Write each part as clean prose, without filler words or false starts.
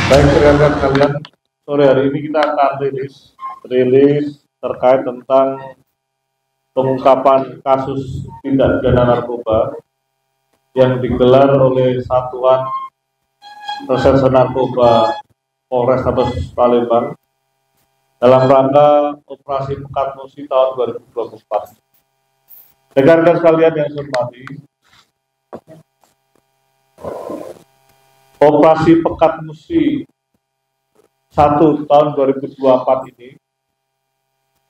Baik, rekan-rekan sekalian, sore hari ini kita akan rilis terkait tentang pengungkapan kasus tindak pidana narkoba yang digelar oleh Satuan Reserse Narkoba Polrestabes Palembang dalam rangka Operasi Pekat Musi tahun 2024. Rekan-rekan sekalian yang saya hormati, Operasi Pekat Musi 1 tahun 2024 ini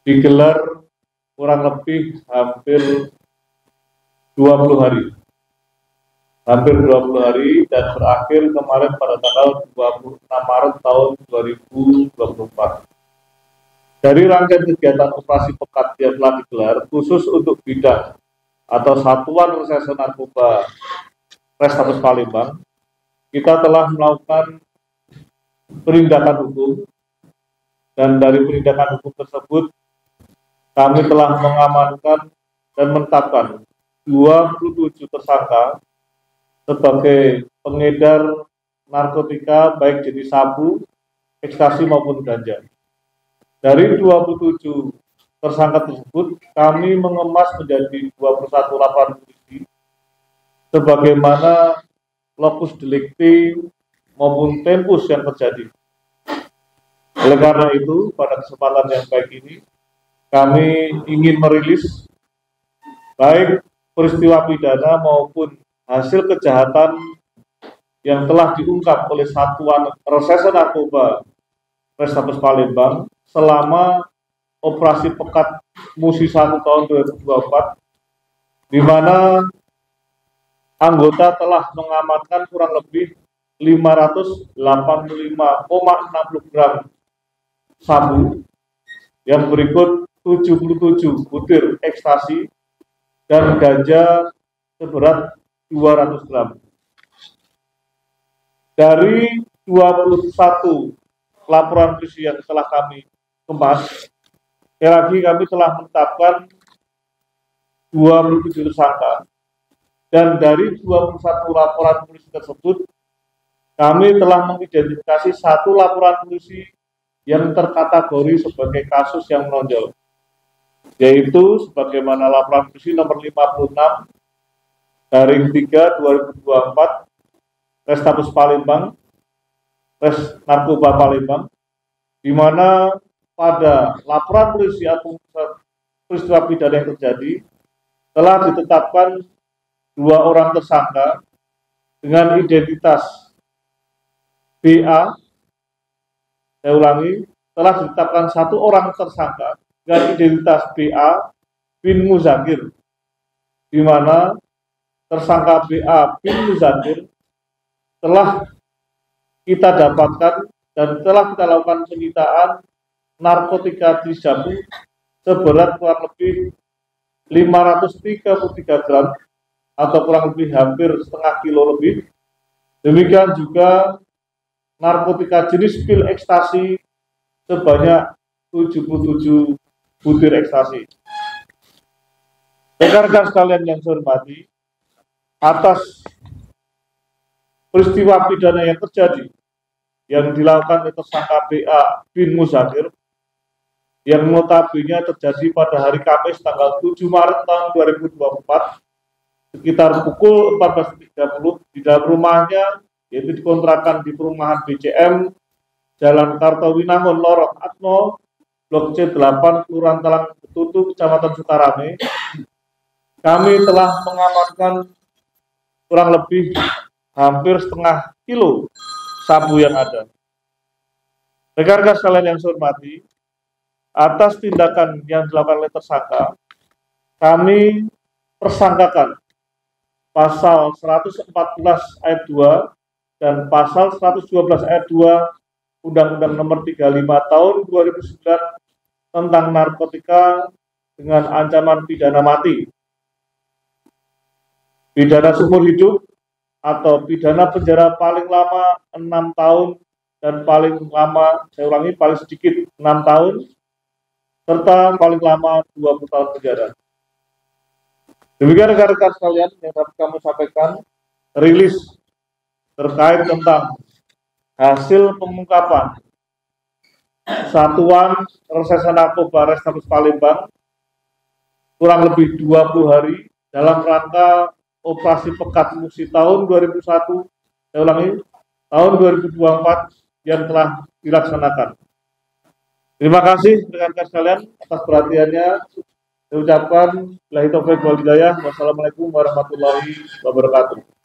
digelar kurang lebih hampir 20 hari. Dan berakhir kemarin pada tanggal 26 Maret tahun 2024. Dari rangkaian kegiatan operasi pekat yang telah digelar khusus untuk bidang atau Satuan Reserse Narkoba Polrestabes Palembang, kita telah melakukan penindakan hukum, dan dari penindakan hukum tersebut kami telah mengamankan dan menetapkan 27 tersangka sebagai pengedar narkotika baik jenis sabu, ekstasi maupun ganja. Dari 27 tersangka tersebut kami mengemas menjadi 21 laporan polisi sebagaimana lokus delikti maupun tempus yang terjadi. Oleh karena itu, pada kesempatan yang baik ini, kami ingin merilis baik peristiwa pidana maupun hasil kejahatan yang telah diungkap oleh Satuan Reserse Narkoba Polrestabes Palembang selama Operasi Pekat Musi 1 tahun 2024, di mana anggota telah mengamankan kurang lebih 585,60 gram sabu, yang berikut 77 butir ekstasi dan ganja seberat 200 gram. Dari 21 laporan polisi yang telah kami kemas, sekali lagi kami telah menetapkan 27 tersangka, dan dari 21 laporan polisi tersebut kami telah mengidentifikasi 1 laporan polisi yang terkategori sebagai kasus yang menonjol, yaitu sebagaimana laporan polisi nomor 56/3/2024 Polrestabes Palembang, Res Narkoba Palembang, di mana pada laporan polisi atau peristiwa pidana yang terjadi telah ditetapkan 2 orang tersangka dengan identitas BA. Saya ulangi, telah ditetapkan 1 orang tersangka dengan identitas BA bin Muzakir, di mana tersangka BA bin Muzakir telah kita dapatkan dan telah kita lakukan penyitaan narkotika jenis sabu seberat kurang lebih 533 gram atau kurang lebih hampir setengah kilo lebih. Demikian juga narkotika jenis pil ekstasi sebanyak 77 butir ekstasi. Rekan-rekan sekalian yang saya hormati, atas peristiwa pidana yang terjadi yang dilakukan oleh tersangka BA bin Muzakir, yang notabene terjadi pada hari Kamis tanggal 7 Maret tahun 2024 sekitar pukul 14.30 di dalam rumahnya, yaitu dikontrakan di perumahan BCM Jalan Kartowinangun Lorok Atmo, Blok C8, Kelurahan Talang Betutu, Kecamatan Sukarame. Kami telah mengamankan kurang lebih hampir setengah kilo sabu yang ada. Rekan-rekan sekalian yang saya hormati, atas tindakan yang dilakukan oleh tersangka, kami persangkakan pasal 114 ayat 2 dan pasal 112 ayat 2 Undang-Undang Nomor 35 Tahun 2009 tentang narkotika dengan ancaman pidana mati, pidana seumur hidup, atau pidana penjara paling lama 6 tahun dan paling lama, saya ulangi, paling sedikit 6 tahun, serta paling lama 20 tahun penjara. Demikian rekan-rekan sekalian yang dapat kami sampaikan rilis terkait tentang hasil pengungkapan Satuan Reserse Narkoba Restabes Palembang kurang lebih 20 hari dalam rangka operasi Pekat Musi tahun 2001, saya ulangi, tahun 2024 yang telah dilaksanakan. Terima kasih rekan-rekan sekalian atas perhatiannya. Saya ucapkan billahi taufiq wal hidayah. Wassalamualaikum warahmatullahi wabarakatuh.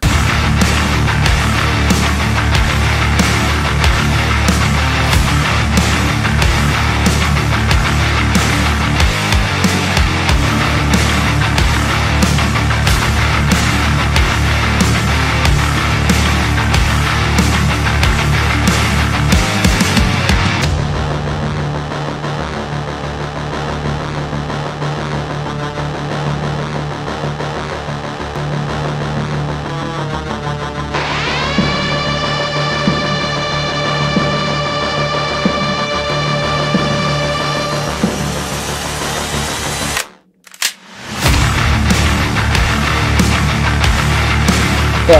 Ya,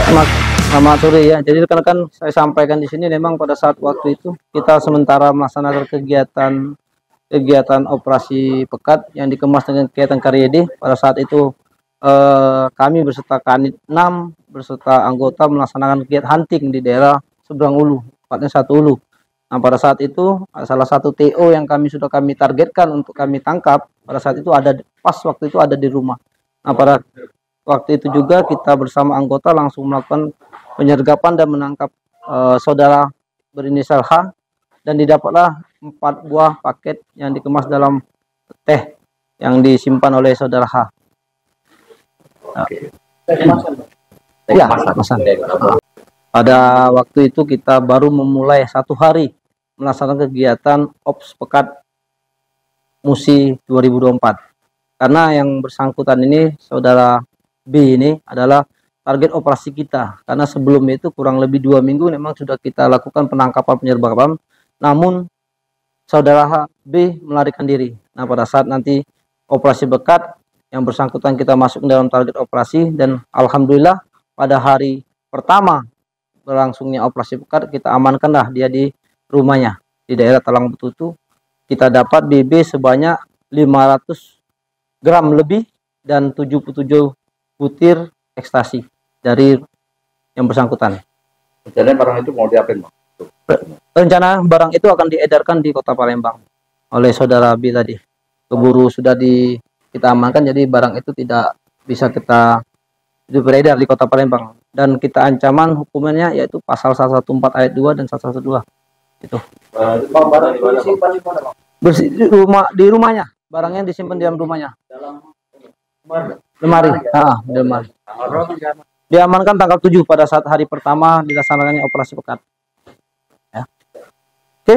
selamat sore ya. Jadi rekan-rekan, saya sampaikan di sini memang pada saat waktu itu kita sementara melaksanakan kegiatan operasi Pekat yang dikemas dengan kegiatan KRYD. Pada saat itu kami beserta Kanit 6 beserta anggota melaksanakan kegiatan hunting di daerah Seberang Ulu, tepatnya Satu Ulu. Nah, pada saat itu salah satu TO yang sudah kami targetkan untuk kami tangkap pada saat itu waktu itu ada di rumah. Nah, pada waktu itu juga kita bersama anggota langsung melakukan penyergapan dan menangkap saudara berinisial H, dan didapatlah 4 buah paket yang dikemas dalam teh yang disimpan oleh saudara H. Ya, kemasan. Pada waktu itu kita baru memulai 1 hari melaksanakan kegiatan Ops Pekat Musi 2024. Karena yang bersangkutan ini saudara B ini adalah target operasi kita, karena sebelum itu kurang lebih 2 minggu memang sudah kita lakukan penangkapan penyergapan, namun saudara B melarikan diri. Nah, pada saat nanti operasi Pekat yang bersangkutan kita masuk dalam target operasi, dan alhamdulillah pada hari pertama berlangsungnya operasi Pekat kita amankanlah dia di rumahnya di daerah Talang Betutu. Kita dapat BB sebanyak 500 gram lebih dan 77 butir ekstasi dari yang bersangkutan. Rencana barang itu mau diapain, Bang? Rencana barang itu akan diedarkan di Kota Palembang oleh saudara B tadi. Keburu sudah kita amankan, jadi barang itu tidak bisa kita beredar di Kota Palembang, dan kita ancaman hukumannya yaitu pasal 114 ayat 2 dan 112. Itu. Bang, barang itu disimpan di mana, Bang? Di rumahnya. Barangnya disimpan di dalam rumahnya. Dalam lemari. Di lemari. Diamankan tanggal 7 pada saat hari pertama dilaksanakannya operasi Pekat. Ya. Oke.